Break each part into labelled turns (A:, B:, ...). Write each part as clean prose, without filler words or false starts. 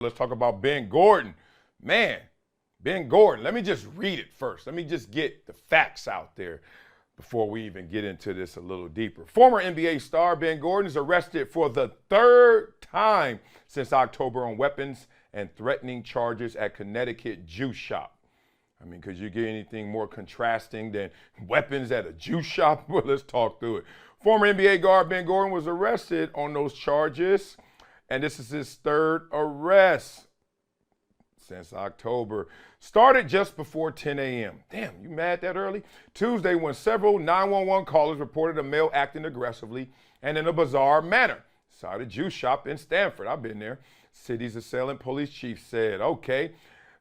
A: Let's talk about Ben Gordon. Man, Ben Gordon, let me just read it first. Let me just get the facts out there before we even get into this a little deeper. Former NBA star Ben Gordon is arrested for the third time since October on weapons and threatening charges at Connecticut juice shop. I mean, could you get anything more contrasting than weapons at a juice shop? Well, let's talk through it. Former NBA guard Ben Gordon was arrested on those charges, and this is his third arrest since October. Started just before 10 a.m. Damn, you mad that early? Tuesday, when several 911 callers reported a male acting aggressively and in a bizarre manner. Inside a juice shop in Stamford. I've been there. City's assailant police chief said, okay,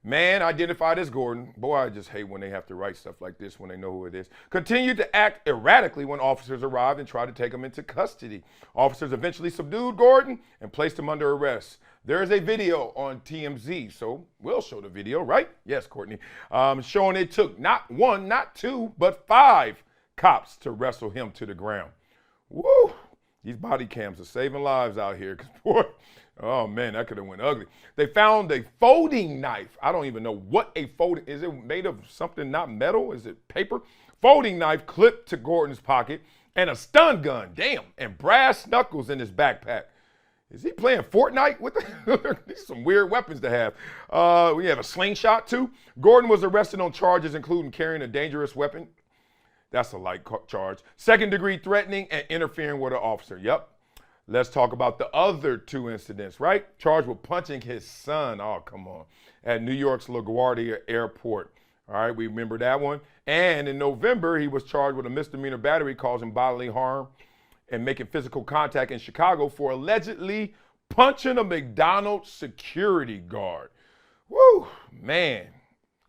A: man identified as Gordon. Boy, I just hate when they have to write stuff like this when they know who it is. Continued to act erratically when officers arrived and tried to take him into custody. Officers eventually subdued Gordon and placed him under arrest. There is a video on TMZ, so we'll show the video, right? Yes, Courtney. Showing it took not one, not two, but 5 cops to wrestle him to the ground. Woo! These body cams are saving lives out here. Boy, oh man, that could have went ugly. They found a folding knife. I don't even know what a folding, is it made of something not metal? Is it paper? Folding knife clipped to Gordon's pocket and a stun gun, damn, and brass knuckles in his backpack. Is he playing Fortnite with these are some weird weapons to have. We have a slingshot too. Gordon was arrested on charges including carrying a dangerous weapon. That's a light charge. Second-degree threatening and interfering with an officer. Yep. Let's talk about the other 2 incidents, right? Charged with punching his son, oh, come on, at New York's LaGuardia Airport. All right, we remember that one. And in November, he was charged with a misdemeanor battery causing bodily harm and making physical contact in Chicago for allegedly punching a McDonald's security guard. Woo, man,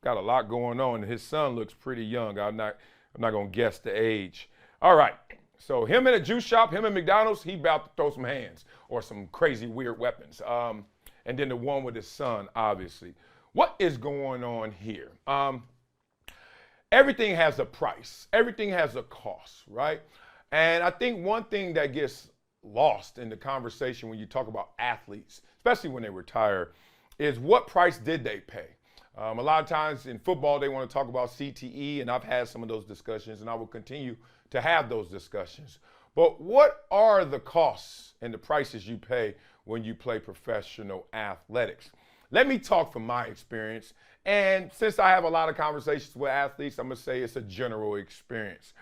A: got a lot going on. His son looks pretty young. I'm not gonna guess the age. All right, so him in a juice shop, him in McDonald's, he about to throw some hands or some crazy weird weapons. And then the one with his son, obviously. What is going on here? Everything has a price. Everything has a cost, right? And I think one thing that gets lost in the conversation when you talk about athletes, especially when they retire, is what price did they pay? A lot of times in football, they want to talk about CTE, and I've had some of those discussions, and I will continue to have those discussions. But what are the costs and the prices you pay when you play professional athletics? Let me talk from my experience. And since I have a lot of conversations with athletes, I'm going to say it's a general experience.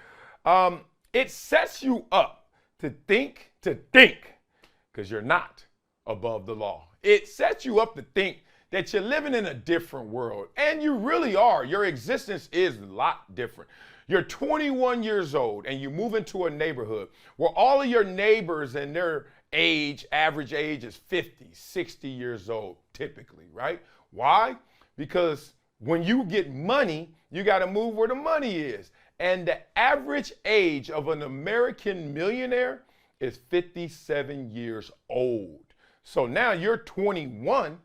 A: It sets you up to think, because you're not above the law. It sets you up to think that you're living in a different world, and you really are. Your existence is a lot different. You're 21 years old, and you move into a neighborhood where all of your neighbors and their age, average age is 50, 60 years old, typically, right? Why? Because when you get money, you got to move where the money is. And the average age of an American millionaire is 57 years old. So now you're 21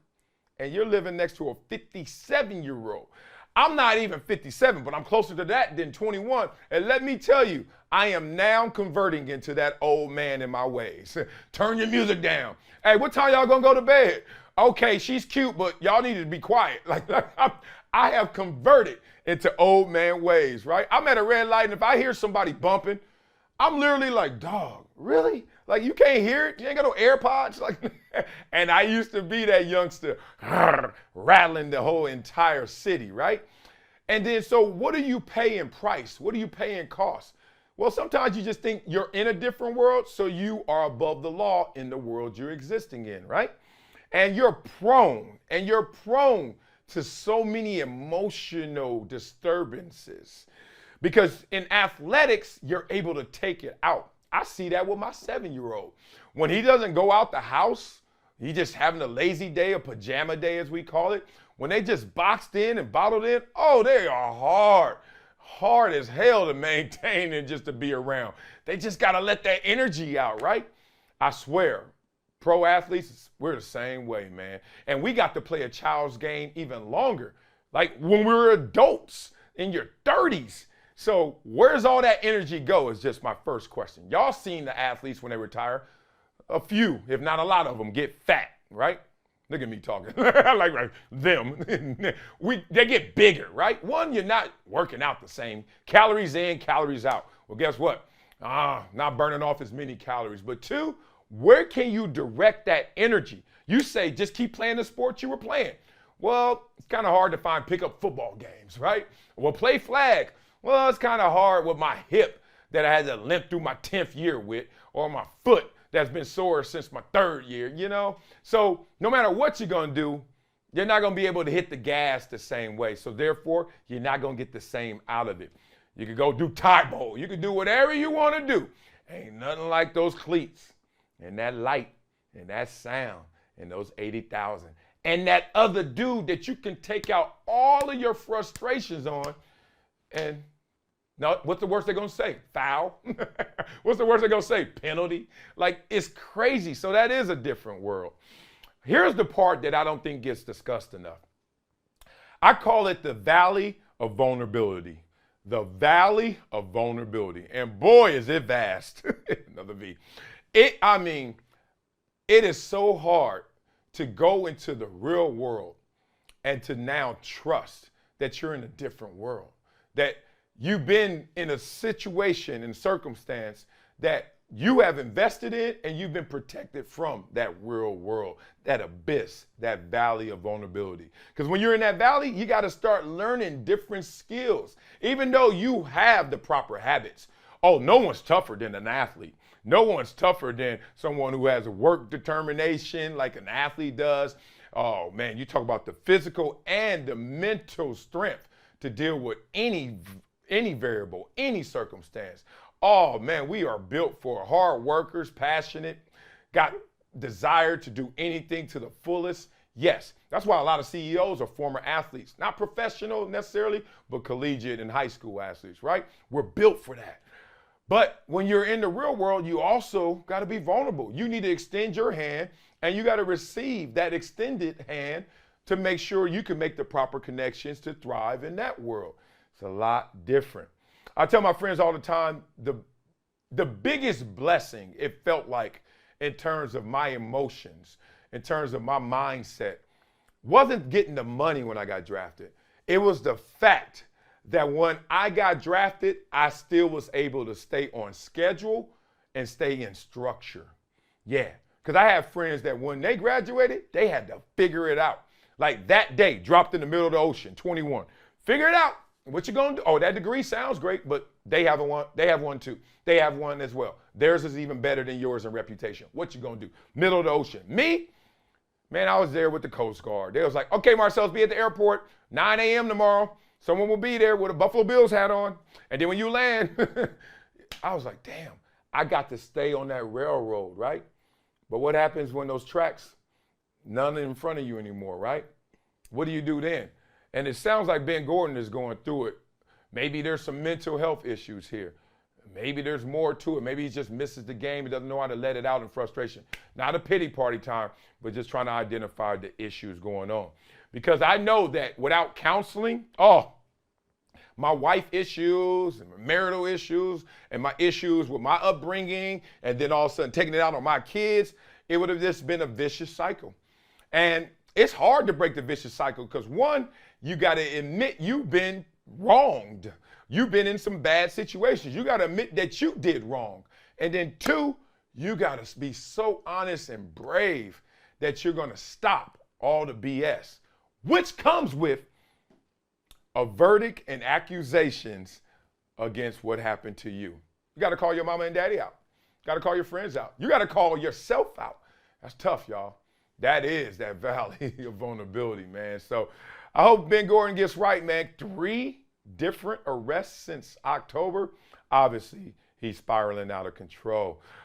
A: and you're living next to a 57-year-old. I'm not even 57, but I'm closer to that than 21. And let me tell you, I am now converting into that old man in my ways. Turn your music down. Hey, what time y'all gonna go to bed? Okay, she's cute, but y'all need to be quiet. I have converted into old man ways, right? I'm at a red light, and if I hear somebody bumping, I'm literally like, dog, really? Like, you can't hear it? You ain't got no AirPods? And I used to be that youngster rattling the whole entire city, right? And then, so what do you pay in price? What do you pay in cost? Well, sometimes you just think you're in a different world, so you are above the law in the world you're existing in, right? And you're prone to so many emotional disturbances. Because in athletics, you're able to take it out. I see that with my 7-year-old. When he doesn't go out the house, he's just having a lazy day, a pajama day as we call it. When they just boxed in and bottled in, oh, they are hard as hell to maintain and just to be around. They just got to let that energy out, right? I swear, pro athletes, we're the same way, man. And we got to play a child's game even longer. Like when we were adults in your 30s. So where's all that energy go is just my first question. Y'all seen the athletes when they retire? A few, if not a lot of them, get fat, right? Look at me talking. like them. They get bigger, right? One, you're not working out the same. Calories in, calories out. Well, guess what? Not burning off as many calories. But two, where can you direct that energy? You say, just keep playing the sport you were playing. Well, it's kind of hard to find pickup football games, right? Well, play flag. Well, it's kind of hard with my hip that I had to limp through my 10th year with, or my foot that's been sore since my 3rd year, you know? So no matter what you're gonna do, you're not gonna be able to hit the gas the same way. So therefore, you're not gonna get the same out of it. You can go do tie bowl. You can do whatever you wanna do. Ain't nothing like those cleats and that light and that sound and those 80,000. And that other dude that you can take out all of your frustrations on. And no, what's the worst they're gonna say? Foul. What's the worst they're gonna say? Penalty. Like, it's crazy. So that is a different world. Here's the part that I don't think gets discussed enough. I call it the valley of vulnerability. The valley of vulnerability. And boy, is it vast. Another V. It is so hard to go into the real world and to now trust that you're in a different world, that you've been in a situation and circumstance that you have invested in and you've been protected from that real world, that abyss, that valley of vulnerability. Because when you're in that valley, you got to start learning different skills, even though you have the proper habits. Oh, no one's tougher than an athlete. No one's tougher than someone who has work determination like an athlete does. Oh man, you talk about the physical and the mental strength to deal with any variable, any circumstance. Oh man, we are built for hard workers, passionate, got desire to do anything to the fullest. Yes, that's why a lot of CEOs are former athletes, not professional necessarily, but collegiate and high school athletes, right? We're built for that. But when you're in the real world, you also got to be vulnerable. You need to extend your hand and you got to receive that extended hand to make sure you can make the proper connections to thrive in that world. It's a lot different. I tell my friends all the time, the biggest blessing it felt like in terms of my emotions, in terms of my mindset, wasn't getting the money when I got drafted. It was the fact that when I got drafted, I still was able to stay on schedule and stay in structure. Yeah, because I have friends that when they graduated, they had to figure it out. Like that day, dropped in the middle of the ocean, 21. Figure it out. What you gonna do? Oh, that degree sounds great, but they have one. They have one too. They have one as well. Theirs is even better than yours in reputation. What you gonna do? Middle of the ocean. Me? Man, I was there with the Coast Guard. They was like, okay, Marcellus, be at the airport, 9 a.m. tomorrow. Someone will be there with a Buffalo Bills hat on. And then when you land, I was like, damn, I got to stay on that railroad, right? But what happens when those tracks, none in front of you anymore, right? What do you do then? And it sounds like Ben Gordon is going through it. Maybe there's some mental health issues here. Maybe there's more to it. Maybe he just misses the game. He doesn't know how to let it out in frustration. Not a pity party time, but just trying to identify the issues going on. Because I know that without counseling, my wife issues and my marital issues and my issues with my upbringing, and then all of a sudden taking it out on my kids, it would have just been a vicious cycle. And it's hard to break the vicious cycle because one, you got to admit you've been wronged. You've been in some bad situations. You got to admit that you did wrong. And then two, you got to be so honest and brave that you're going to stop all the BS, which comes with a verdict and accusations against what happened to you. You got to call your mama and daddy out. You got to call your friends out. You got to call yourself out. That's tough, y'all. That is that valley of vulnerability, man. So I hope Ben Gordon gets right, man. 3 different arrests since October. Obviously, he's spiraling out of control.